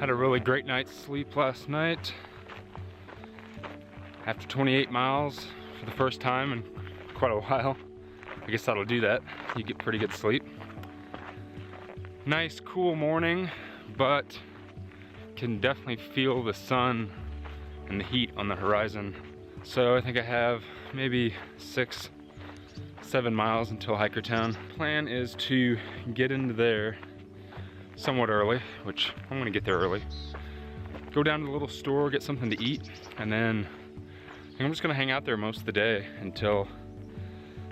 Had a really great night's sleep last night. After 28 miles for the first time in quite a while. I guess that'll do that. You get pretty good sleep. Nice cool morning, but can definitely feel the sun and the heat on the horizon. So I think I have maybe 6-7 miles until Hikertown. Plan is to get into there somewhat early, which I'm gonna get there early. Go down to the little store, get something to eat, and then I'm just gonna hang out there most of the day until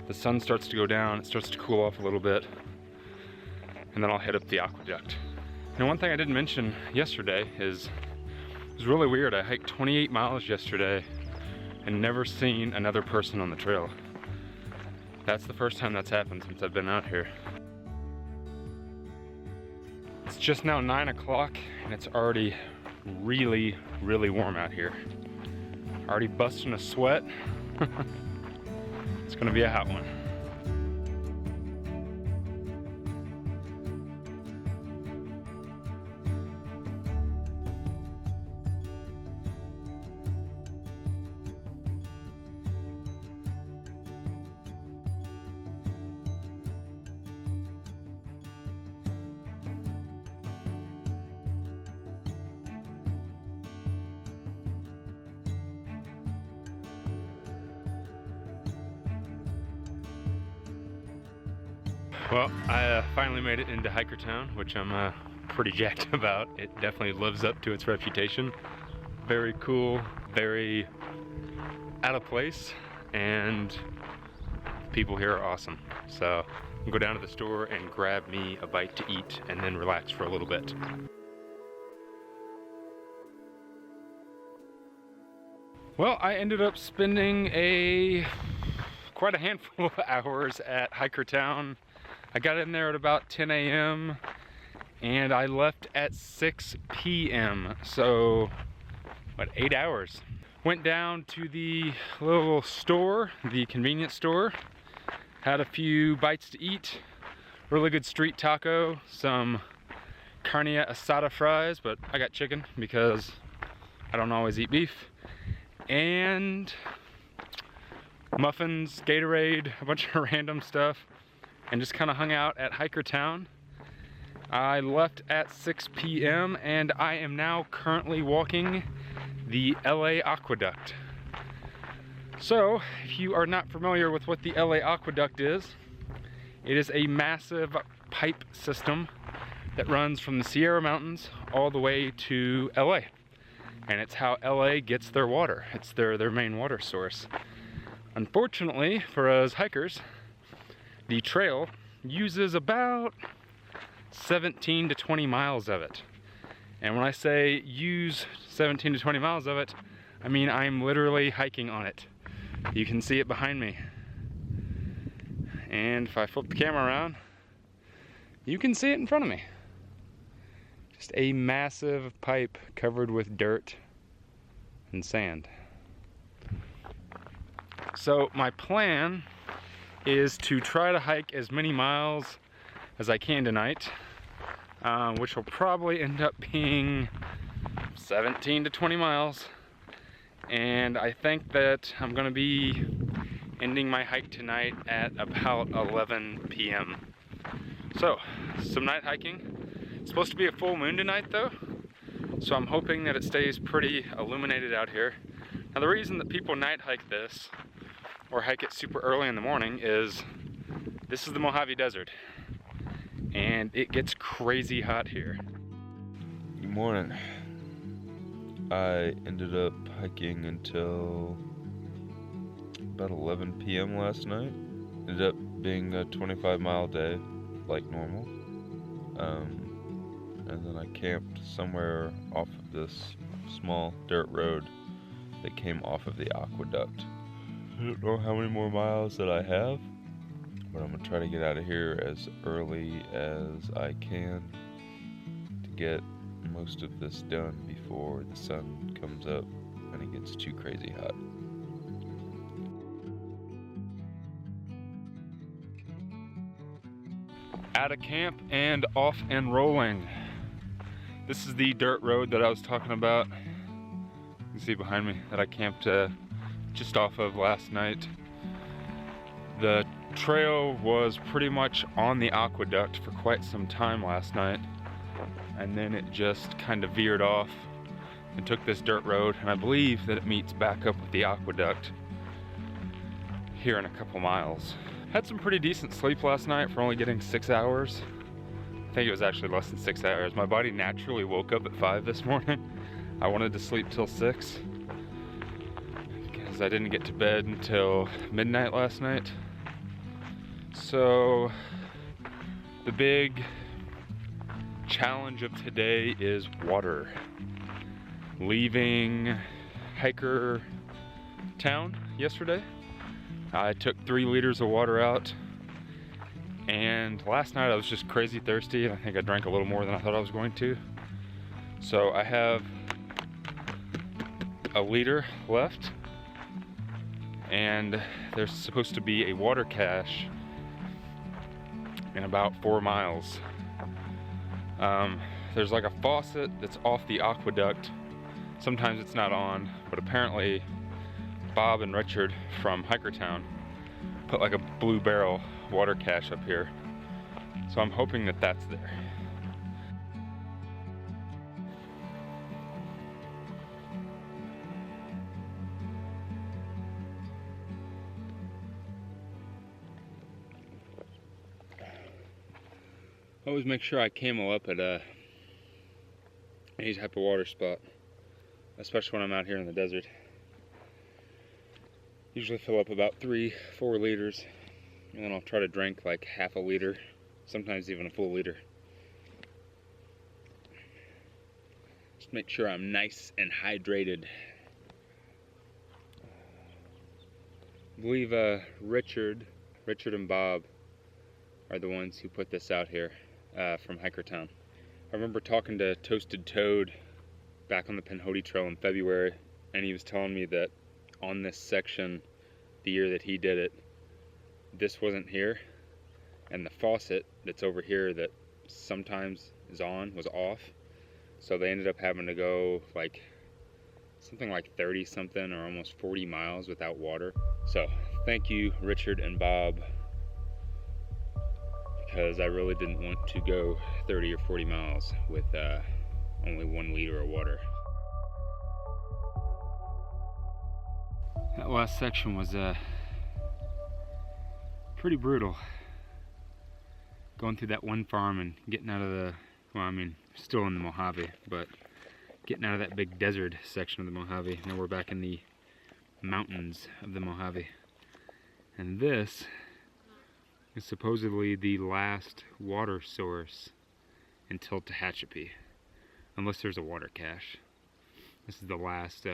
the sun starts to go down, it starts to cool off a little bit, and then I'll head up the Aqueduct. Now, one thing I didn't mention yesterday is, it was really weird. I hiked 28 miles yesterday and never seen another person on the trail. That's the first time that's happened since I've been out here. It's just now 9 o'clock and it's already really, really warm out here. Already busting a sweat. It's gonna be a hot one. Well, I finally made it into Hikertown, which I'm pretty jacked about. It definitely lives up to its reputation. Very cool, very out of place, and people here are awesome. So I'll go down to the store and grab me a bite to eat and then relax for a little bit. Well, I ended up spending quite a handful of hours at Hikertown. I got in there at about 10 a.m. and I left at 6 p.m. So, what, 8 hours. Went down to the little store, the convenience store. Had a few bites to eat. Really good street taco, some carne asada fries, but I got chicken because I don't always eat beef. And muffins, Gatorade, a bunch of random stuff. And just kind of hung out at Hikertown. I left at 6 p.m. and I am now currently walking the LA Aqueduct. So, if you are not familiar with what the LA Aqueduct is, it is a massive pipe system that runs from the Sierra Mountains all the way to LA. And it's how LA gets their water. It's their main water source. Unfortunately, for us hikers, the trail uses about 17 to 20 miles of it. And when I say use 17 to 20 miles of it, I mean I'm literally hiking on it. You can see it behind me. And if I flip the camera around, you can see it in front of me. Just a massive pipe covered with dirt and sand. So my plan is to try to hike as many miles as I can tonight, which will probably end up being 17 to 20 miles. And I think that I'm gonna be ending my hike tonight at about 11 p.m. So, some night hiking. It's supposed to be a full moon tonight though, so I'm hoping that it stays pretty illuminated out here. Now the reason that people night hike this, or hike it super early in the morning, is this is the Mojave Desert and it gets crazy hot here. Good morning. I ended up hiking until about 11 p.m. last night. Ended up being a 25-mile day like normal. And then I camped somewhere off of this small dirt road that came off of the aqueduct. I don't know how many more miles that I have, but I'm gonna try to get out of here as early as I can to get most of this done before the sun comes up and it gets too crazy hot. Out of camp and off and rolling. This is the dirt road that I was talking about. You can see behind me that I camped just off of last night. The trail was pretty much on the aqueduct for quite some time last night, and then it just kind of veered off and took this dirt road, and I believe that it meets back up with the aqueduct here in a couple miles. Had some pretty decent sleep last night for only getting 6 hours. I think it was actually less than 6 hours. My body naturally woke up at 5 this morning. I wanted to sleep till 6 because I didn't get to bed until midnight last night. So the big challenge of today is water. Leaving Hiker Town yesterday, I took 3 liters of water out, and last night I was just crazy thirsty, and I think I drank a little more than I thought I was going to. So I have a liter left, and there's supposed to be a water cache in about 4 miles. There's like a faucet that's off the aqueduct. Sometimes it's not on, but apparently Bob and Richard from Hikertown put like a blue barrel water cache up here. So I'm hoping that that's there. Always make sure I camel up at any type of water spot, especially when I'm out here in the desert. Usually fill up about 3-4 liters, and then I'll try to drink like half a liter, sometimes even a full liter. Just make sure I'm nice and hydrated. I believe Richard and Bob are the ones who put this out here from Hikertown. I remember talking to Toasted Toad back on the Penhody Trail in February, and he was telling me that on this section, the year that he did it, this wasn't here, and the faucet that's over here that sometimes is on was off. So they ended up having to go like something like 30 something or almost 40 miles without water. So thank you, Richard and Bob, because I really didn't want to go 30 or 40 miles with only 1 liter of water. That last section was pretty brutal. Going through that one farm and getting out of the, well, I mean, still in the Mojave, but getting out of that big desert section of the Mojave. Now we're back in the mountains of the Mojave. And this is supposedly the last water source until Tehachapi, unless there's a water cache. This is the last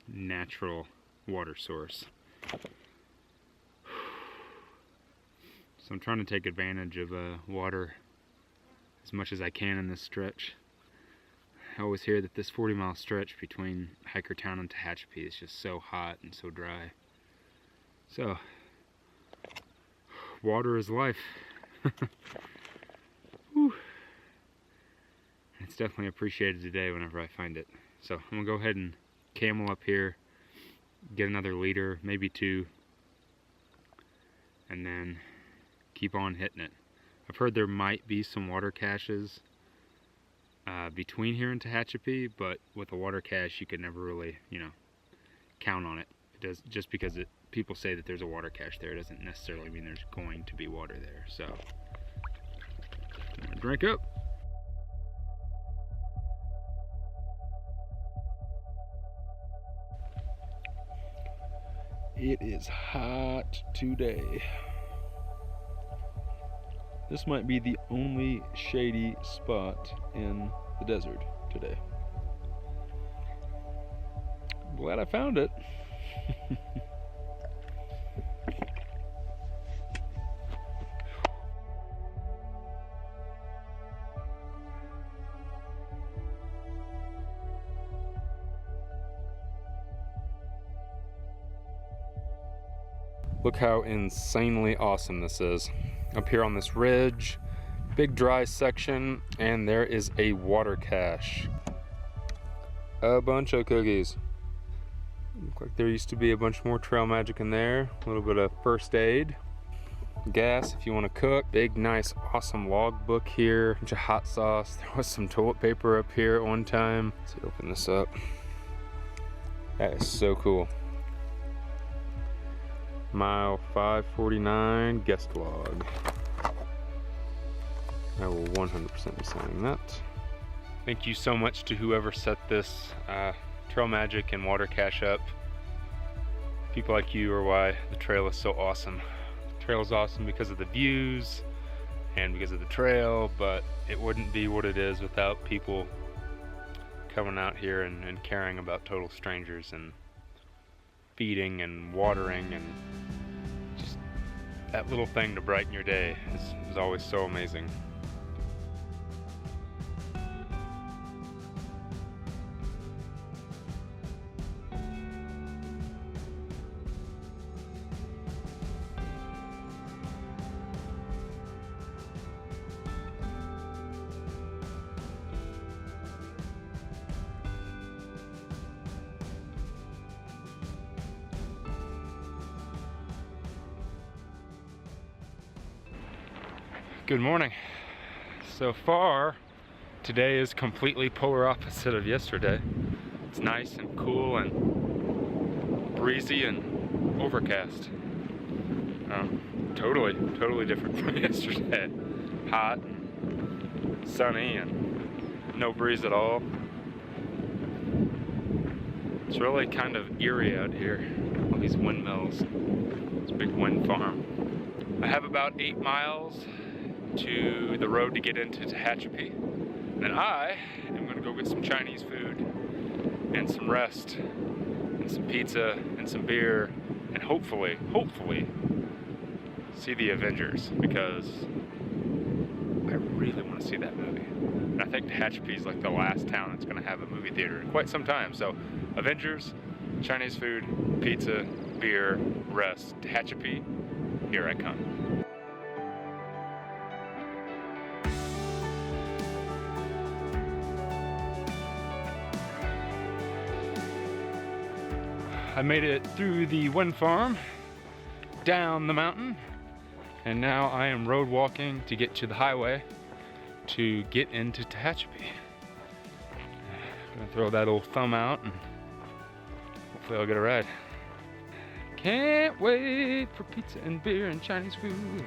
natural water source. So I'm trying to take advantage of water as much as I can in this stretch. I always hear that this 40-mile stretch between Hikertown and Tehachapi is just so hot and so dry. So, water is life. Whew. It's definitely appreciated today whenever I find it. So I'm gonna go ahead and camel up here, get another liter, maybe 2, and then keep on hitting it. I've heard there might be some water caches between here and Tehachapi, but with a water cache you could never really, count on it. It does, just because people say that there's a water cache there, it doesn't necessarily mean there's going to be water there. So I'm gonna drink up. It is hot today. This might be the only shady spot in the desert today. Glad I found it. Look how insanely awesome this is. Up here on this ridge, big dry section, and there is a water cache. A bunch of cookies. Look like there used to be a bunch more trail magic in there. A little bit of first aid. Gas if you want to cook. Big, nice, awesome log book here. Bunch of hot sauce. There was some toilet paper up here at one time. Let's open this up. That is so cool. Mile 549 guest log. I will 100% be signing that. Thank you so much to whoever set this trail magic and water cache up. People like you are why the trail is so awesome. The trail is awesome because of the views and because of the trail, but it wouldn't be what it is without people coming out here and caring about total strangers and feeding and watering, and just that little thing to brighten your day is always so amazing. Good morning. So far, today is completely polar opposite of yesterday. It's nice and cool and breezy and overcast. Totally different from yesterday. Hot and sunny and no breeze at all. It's really kind of eerie out here. All these windmills. It's a big wind farm. I have about 8 miles to the road to get into Tehachapi. And then I am gonna go get some Chinese food and some rest and some pizza and some beer and hopefully see the Avengers, because I really want to see that movie. And I think Tehachapi is like the last town that's gonna have a movie theater in quite some time. So Avengers, Chinese food, pizza, beer, rest, Tehachapi, here I come. I made it through the wind farm, down the mountain, and now I am road walking to get to the highway to get into Tehachapi. Gonna throw that old thumb out and hopefully I'll get a ride. Can't wait for pizza and beer and Chinese food.